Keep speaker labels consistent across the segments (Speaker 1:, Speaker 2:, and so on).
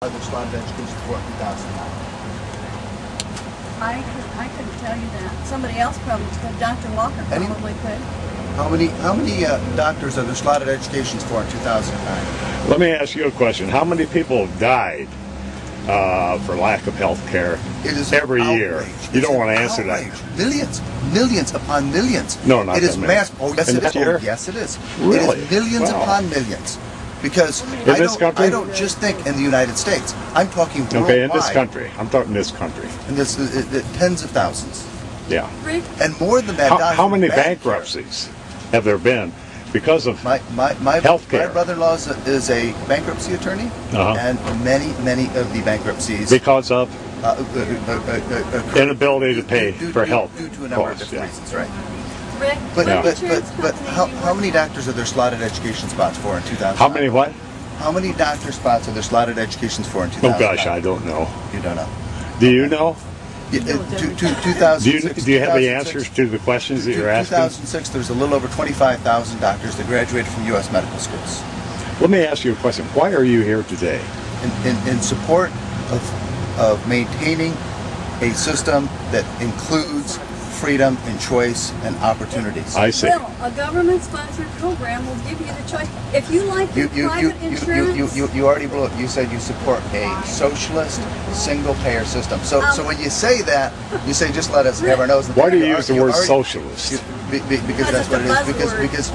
Speaker 1: There's a lot of education for 2009.
Speaker 2: I couldn't tell you that. Somebody else probably could. Dr. Walker probably could.
Speaker 1: How many doctors are there slotted educations for in 2009?
Speaker 3: Let me ask you a question. How many people have died for lack of health care every year? You don't want to answer that.
Speaker 1: Millions upon millions.
Speaker 3: No, not
Speaker 1: it is mass. Oh, yes, it is.
Speaker 3: Year?
Speaker 1: Oh, yes, it is.
Speaker 3: Really?
Speaker 1: It is millions upon millions. Because
Speaker 3: I
Speaker 1: don't just think in the United States. I'm talking worldwide.
Speaker 3: Okay, in this country. I'm talking this country.
Speaker 1: And this tens of thousands.
Speaker 3: Yeah.
Speaker 1: And more than that.
Speaker 3: How many bankruptcies have there been because of health care?
Speaker 1: My brother-in-law is a bankruptcy attorney, and many of the bankruptcies
Speaker 3: because of inability to pay for health
Speaker 1: due to a number of different reasons, right?
Speaker 2: Rick,
Speaker 1: but how many doctors are there slotted education spots for in 2000?
Speaker 3: How many what?
Speaker 1: How many doctor spots are there slotted educations for in 2000?
Speaker 3: Oh gosh, I don't know.
Speaker 1: You don't know.
Speaker 3: Do you know?
Speaker 1: 2006.
Speaker 3: Do you have the answers to the questions that you're asking?
Speaker 1: 2006, there's a little over 25,000 doctors that graduated from U.S. medical schools.
Speaker 3: Let me ask you a question. Why are you here today?
Speaker 1: In support of maintaining a system that includes freedom and choice and opportunities.
Speaker 3: I see.
Speaker 2: Well, a government-sponsored program will give you the choice. If you like your private insurance...
Speaker 1: You already blew it. You said you support a socialist, single-payer system. So when you say that, you say just let us have our nose in the
Speaker 3: Why do you use the word socialist?
Speaker 1: Because that's what it is.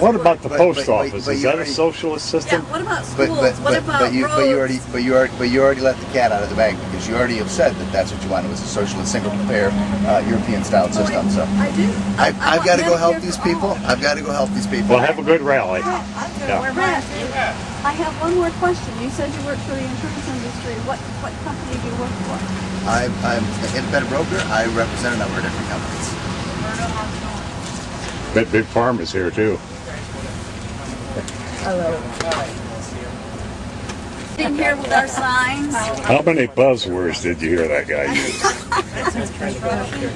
Speaker 3: What about the post office? Is that a socialist system?
Speaker 2: Yeah, what about schools? What about roads?
Speaker 1: But you already let the cat out of the bag because you already have said that that's what you wanted was a socialist, single-payer, European-style system. So
Speaker 2: I do.
Speaker 1: I've got to go help these people. I've got to go help these people.
Speaker 3: Well, have a good rally.
Speaker 2: I have one more question. You said you work for the insurance industry. What company do you work for?
Speaker 1: I'm an independent broker. I represent a number of different companies.
Speaker 3: Big Farm is here too.
Speaker 2: Hello. In here with our signs.
Speaker 3: How many buzzwords did you hear that guy use?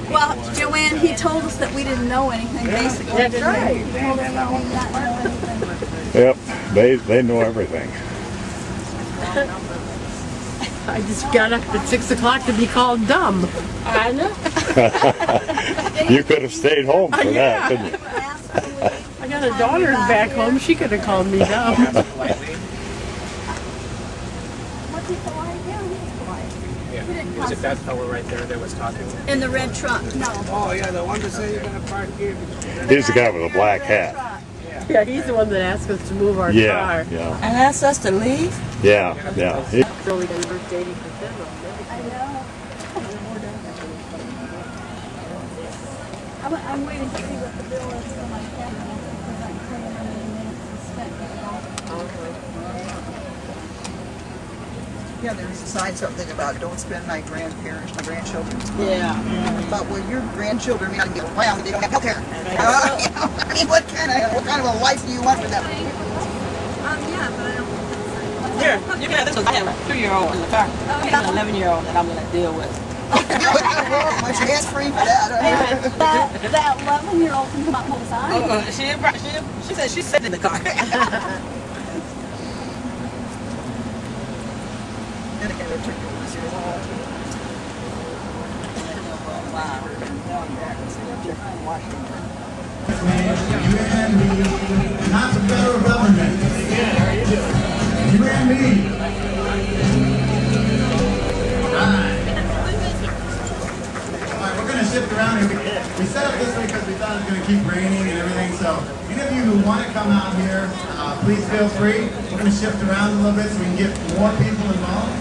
Speaker 2: Well, Joanne, he told us that we didn't know anything, basically. That's right. He told us that we did not know anything.
Speaker 3: Yep, they know everything.
Speaker 4: I just got up at 6 o'clock to be called dumb.
Speaker 2: I know.
Speaker 3: You could have stayed home for that, couldn't you?
Speaker 4: I got a daughter back home. She could have called me dumb.
Speaker 2: What's he polite? Yeah, he's polite.
Speaker 5: Yeah. Was it that fellow right there that was talking?
Speaker 2: In the red truck, no.
Speaker 5: Oh, yeah, the one that said you're going to park here.
Speaker 3: He's the guy with the black hat.
Speaker 4: Yeah, he's the one that asked us to move our car.
Speaker 3: Yeah.
Speaker 6: And asked us to leave?
Speaker 3: Yeah.
Speaker 4: Really done worked 80% of
Speaker 2: I know. I'm waiting to see what the bill is for my cabinet because I'm paying them in minutes and spent it all.
Speaker 6: Yeah, there's a sign something about don't spend my grandchildren.
Speaker 4: Yeah.
Speaker 6: But well, your grandchildren may not be around, they don't have health care. I mean, what kind of a life do you want for them?
Speaker 2: Yeah, but I don't.
Speaker 7: Here, you got this one. I have a 2-year-old in the car. I have an 11-year-old that I'm going to deal with.
Speaker 6: What's your hands free for that?
Speaker 2: That 11-year-old can come up with a sign.
Speaker 7: She said she's sitting in the car.
Speaker 8: Not the federal government. You and me. Alright, we're going to shift around here. We set up this way because we thought it was going to keep raining and everything. So any of you who want to come out here, please feel free. We're going to shift around a little bit so we can get more people involved.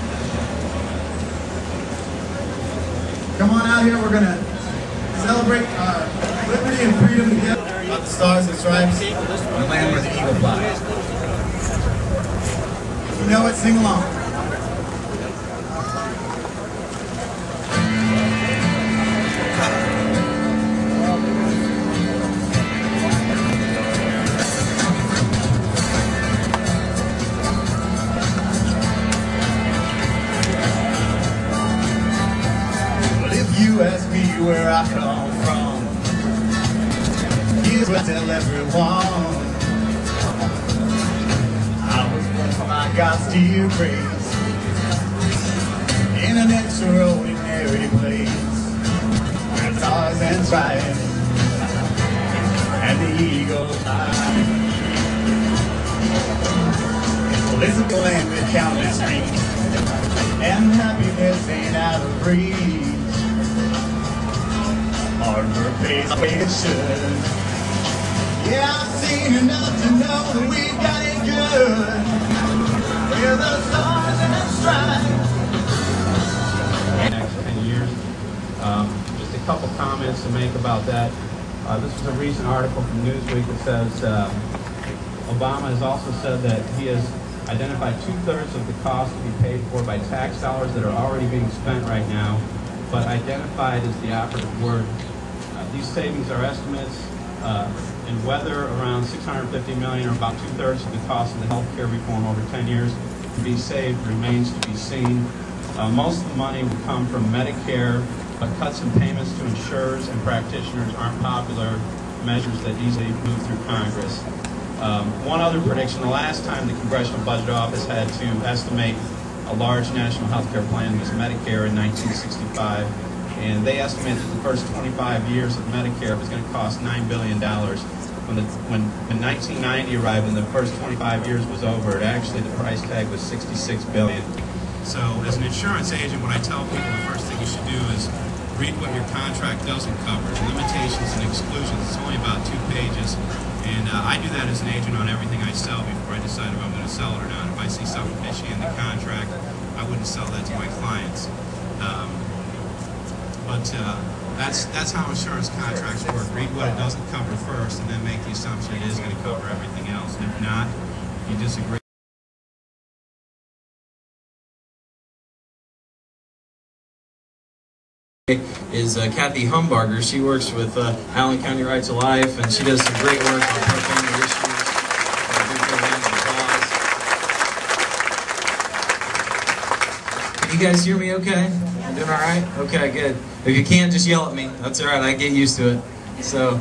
Speaker 8: Come on out here. We're going to celebrate our liberty and freedom together. About the stars and stripes, the land where the eagle flies. If you know it, sing along. Well, if you ask me where I come from, here's what I tell everyone. I was born for my God still prays in an extraordinary place where Tarzan's riding and the eagles fly. It's political and with countless dreams, and happiness ain't out of reach. Hard work pays the way it should. Yeah, I've seen enough to know that we've got it good. Where the stars and stripes.
Speaker 9: Next 10 years. Just a couple comments to make about that. This was a recent article from Newsweek that says Obama has also said that he has identified 2/3 of the cost to be paid for by tax dollars that are already being spent right now, but identified is the operative word. These savings are estimates, and whether around $650 million or about 2/3 of the cost of the health care reform over 10 years to be saved remains to be seen. Most of the money will come from Medicare, but cuts in payments to insurers and practitioners aren't popular measures that easily move through Congress. One other prediction: the last time the Congressional Budget Office had to estimate a large national health care plan was Medicare in 1965. And they estimated that the first 25 years of Medicare was going to cost $9 billion. When 1990 arrived and the first 25 years was over, actually the price tag was $66 billion. So as an insurance agent, what I tell people, the first thing you should do is read what your contract doesn't cover, limitations and exclusions. It's only about 2 pages. And I do that as an agent on everything I sell before I decide if I'm going to sell it or not. If I see something fishy in the contract, I wouldn't sell that to my clients. But that's how insurance contracts work. Read what it doesn't cover first, and then make the assumption it is going to cover everything else. And if not, you disagree.
Speaker 10: Is Kathy Humbarger. She works with Allen County Right to Life, and she does some great work on pro-family issues. Can you guys hear me okay? Doing all right? Okay, good. If you can't, just yell at me. That's all right. I get used to it. So,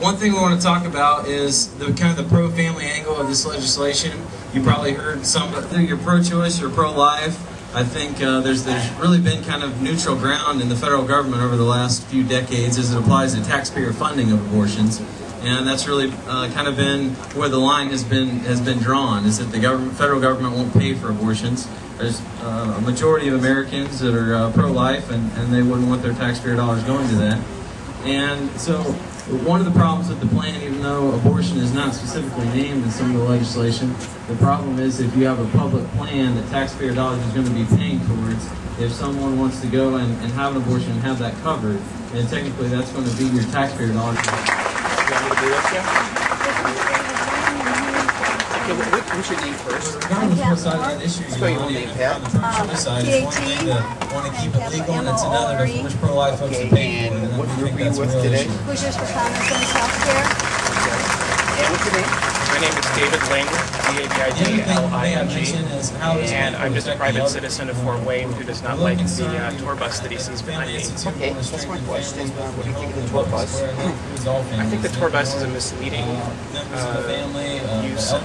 Speaker 10: one thing we want to talk about is the kind of the pro-family angle of this legislation. You probably heard some, whether you're pro-choice or pro-life. I think there's really been kind of neutral ground in the federal government over the last few decades as it applies to taxpayer funding of abortions, and that's really kind of been where the line has been drawn. Is that the federal government won't pay for abortions. There's a majority of Americans that are pro-life, and they wouldn't want their taxpayer dollars going to that. And so one of the problems with the plan, even though abortion is not specifically named in some of the legislation, the problem is if you have a public plan that taxpayer dollars is going to be paying towards, if someone wants to go and have an abortion and have that covered, then technically that's going to be your taxpayer dollars.
Speaker 5: What's your name first?
Speaker 10: Regardless of what side of that issue you're on, the pro-choice side, it's one thing to want to keep it legal, and it's another to push pro-life folks to pay for it. And
Speaker 5: what
Speaker 10: we
Speaker 5: group
Speaker 10: think
Speaker 5: are you
Speaker 10: that's a
Speaker 5: with
Speaker 10: real
Speaker 5: today?
Speaker 10: issue.
Speaker 2: Who's just for common sense healthcare?
Speaker 5: And what's your name? My name is David Langer, D-A-V-I-D-L-I-N-G, and I'm just a private citizen of Fort Wayne who does not like the tour bus that he sees behind me. Okay, that's my question. What do you think of the tour bus? I think the tour bus is a misleading use of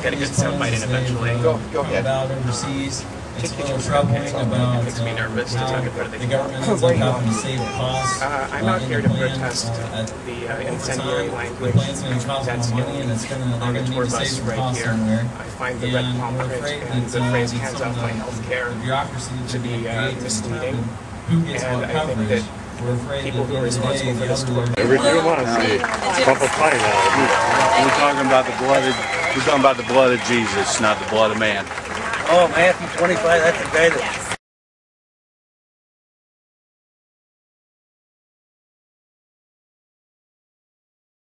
Speaker 5: get a good soundbite in eventually. Go ahead.
Speaker 10: About overseas, it's a little
Speaker 5: Okay,
Speaker 10: troubling
Speaker 5: so
Speaker 10: about
Speaker 5: it makes me nervous to talk about
Speaker 10: the government ends up having to save costs.
Speaker 5: I'm out here to protest the incendiary language that's in on the tour bus right here. I find the red palm print and the phrase "hands off my health care" to be misleading, and I think that people who are responsible for this tour.
Speaker 3: Everything you want to see. Pump a pint out.
Speaker 11: We're talking about the blood of Jesus, not the blood of man.
Speaker 12: Oh, Matthew 25, that's the guy that